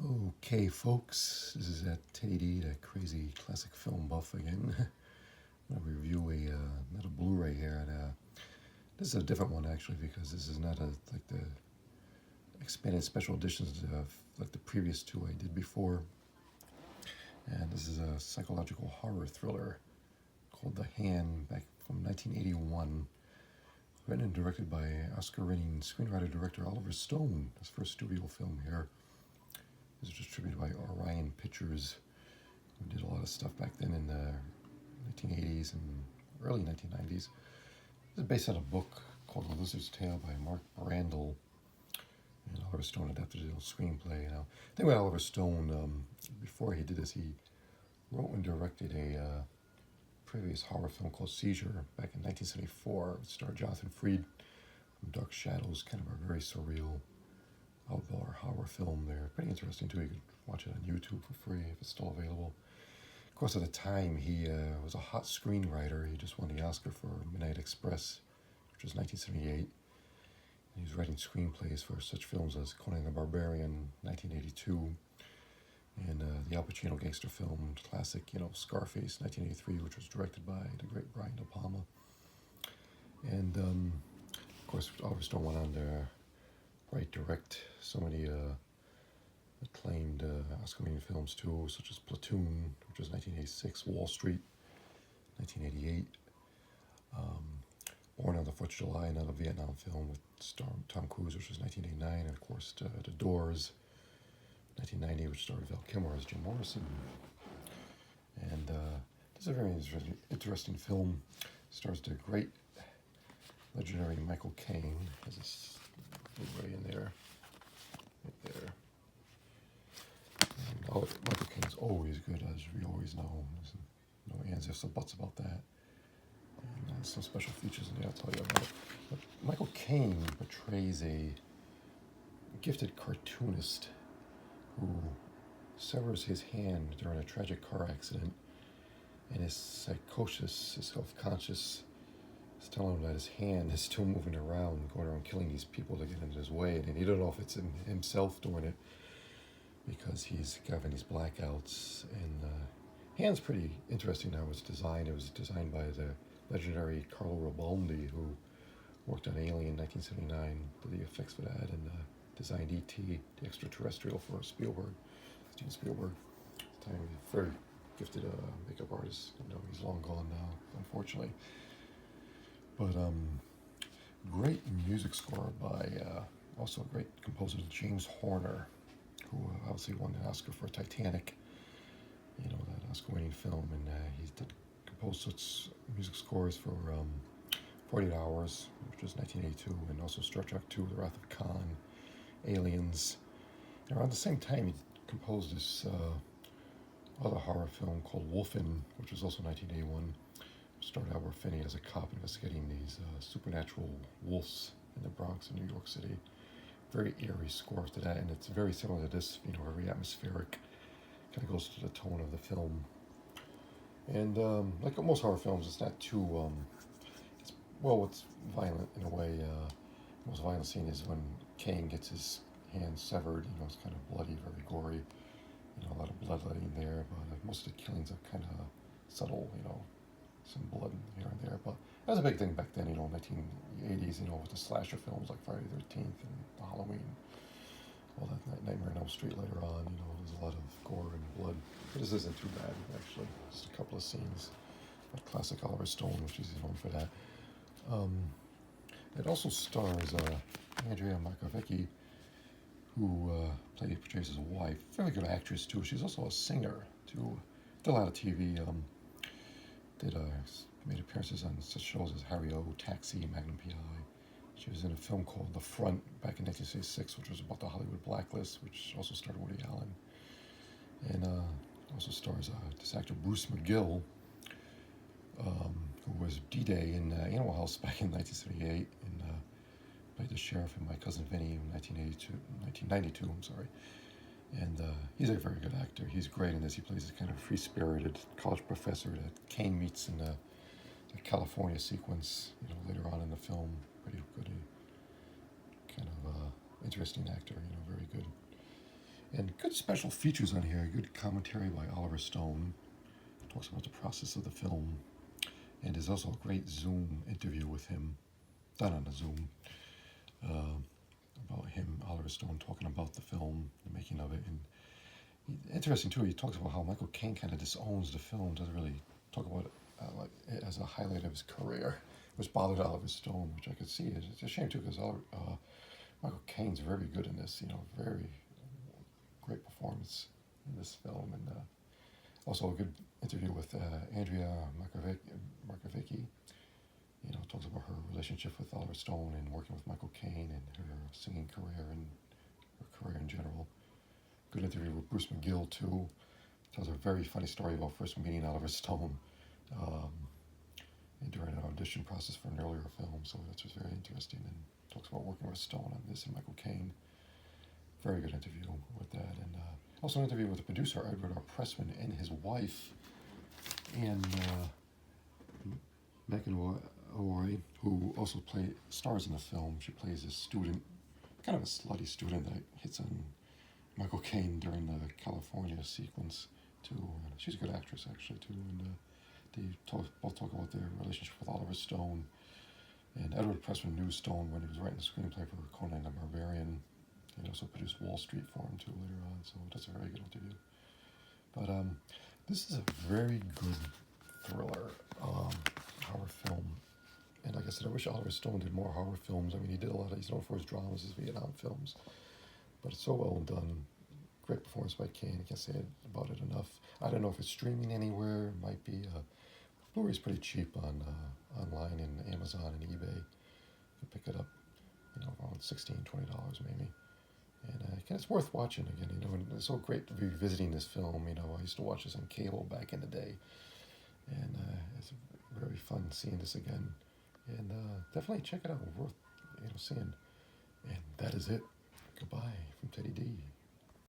Okay, folks, this is Teddy D, that crazy classic film buff again. I'm going to review another Blu-ray here. This is a different one, actually, because this is not like the expanded special editions like the previous two I did before. And this is a psychological horror thriller called The Hand, back from 1981. Written and directed by Oscar-winning screenwriter-director Oliver Stone, his first studio film here. It was distributed by Orion Pictures, who did a lot of stuff back then in the 1980s and early 1990s. This is based on a book called The Lizard's Tale by Mark Brandel, and Oliver Stone adapted it to a screenplay. Now, the thing with Oliver Stone, before he did this, he wrote and directed a previous horror film called Seizure back in 1974. It starred Jonathan Freed from Dark Shadows, kind of a very surreal outdoor horror film there. Pretty interesting too. You could watch it on YouTube for free if it's still available. Of course, at the time, he was a hot screenwriter. He just won the Oscar for Midnight Express, which was 1978. He was writing screenplays for such films as Conan the Barbarian, 1982, and the Al Pacino gangster film classic, Scarface, 1983, which was directed by the great Brian De Palma. And of course, Oliver Stone went on to write, direct so many acclaimed Oscar-winning films too, such as Platoon, which was 1986, Wall Street, 1988, Born on the 4th of July, another Vietnam film with Tom Cruise, which was 1989, and of course The Doors, 1990, which starred Val Kilmer as Jim Morrison. And this is a very interesting film. It stars the great, legendary Michael Caine, as this Blu-ray in there, right there. And Michael Caine's always good, as we always know. There's no ands, ifs, or buts about that. And some special features in there I'll tell you about. But Michael Caine portrays a gifted cartoonist who severs his hand during a tragic car accident, and his psychosis, his self-conscious, is telling him that his hand is still moving around, going around killing these people that get in his way, and he don't know if it's himself doing it because he's having these blackouts. And hand's pretty interesting how it's designed. It was designed by the legendary Carlo Robaldi, who worked on Alien in 1979, did the effects for that, and designed E.T., the extraterrestrial, for Steven Spielberg. At the time, he was a very gifted makeup artist. He's long gone now, unfortunately. But great music score by also a great composer, James Horner, who obviously won the Oscar for Titanic, that Oscar-winning film, and he did compose such music scores for 48 Hours, which was 1982, and also Star Trek II, The Wrath of Khan, Aliens. And around the same time, he composed this other horror film called Wolfen, which was also 1981. Starred Albert Finney as a cop investigating these supernatural wolves in the Bronx in New York City. Very eerie score to that, and it's very similar to this, very atmospheric. Kind of goes to the tone of the film. And like most horror films, it's not too, it's violent in a way. The most violent scene is when Caine gets his hand severed. It's kind of bloody, very gory. A lot of bloodletting there, but most of the killings are kind of subtle, some blood here and there. But that was a big thing back then, 1980s, with the slasher films like Friday the 13th and Halloween, all that Nightmare on Elm Street later on. There's a lot of gore and blood. But this isn't too bad, actually. Just a couple of scenes. That classic Oliver Stone, which he's known for that. It also stars Andrea Marcovecchi, who portrays his wife. Very good actress, too. She's also a singer, too. Did a lot of TV. Made appearances on such shows as Harry O, Taxi, Magnum P.I. She was in a film called The Front back in 1966, which was about the Hollywood blacklist, which also starred Woody Allen. And also stars this actor Bruce McGill, who was D-Day in Animal House back in 1978, and played the sheriff in My Cousin Vinny in 1992. And he's a very good actor. He's great in this. He plays a kind of free-spirited college professor that Caine meets in the California sequence, later on in the film. Pretty good, kind of interesting actor, very good. And good special features on here. Good commentary by Oliver Stone. Talks about the process of the film. And there's also a great Zoom interview with him, done on a Zoom, uh, about him, Oliver Stone, talking about the film, the making of it. And interesting too, he talks about how Michael Caine kind of disowns the film, doesn't really talk about it like it as a highlight of his career, which bothered Oliver Stone, which I could see. It's a shame too, because Michael Caine's very good in this, very great performance in this film. And also a good interview with Andrea Markovicki. Talks about her relationship with Oliver Stone and working with Michael Caine and her singing career and her career in general. Good interview with Bruce McGill too. Tells a very funny story about first meeting Oliver Stone and during an audition process for an earlier film. So that's just very interesting. And talks about working with Stone on this and Michael Caine. Very good interview with that. And also an interview with the producer, Edward R. Pressman, and his wife, and McEnroy, who also stars in the film. She plays a student, kind of a slutty student that hits on Michael Caine during the California sequence too. She's a good actress actually too. And they both talk about their relationship with Oliver Stone. And Edward Pressman knew Stone when he was writing the screenplay for Conan the Barbarian. And also produced Wall Street for him too later on. So that's a very good interview. But this is a very good thriller horror film. And like I said, I wish Oliver Stone did more horror films. I mean, he did a lot. He's known for his dramas, his Vietnam films. But it's so well done. Great performance by Caine. I can't say about it enough. I don't know if it's streaming anywhere. It might be. Blu-ray is pretty cheap on online and Amazon and eBay. You pick it up, around $16, $20 maybe. And it's worth watching again. And it's so great to be revisiting this film. I used to watch this on cable back in the day, and it's very fun seeing this again. And definitely check it out. Worth seeing. And that is it. Goodbye from Teddy D.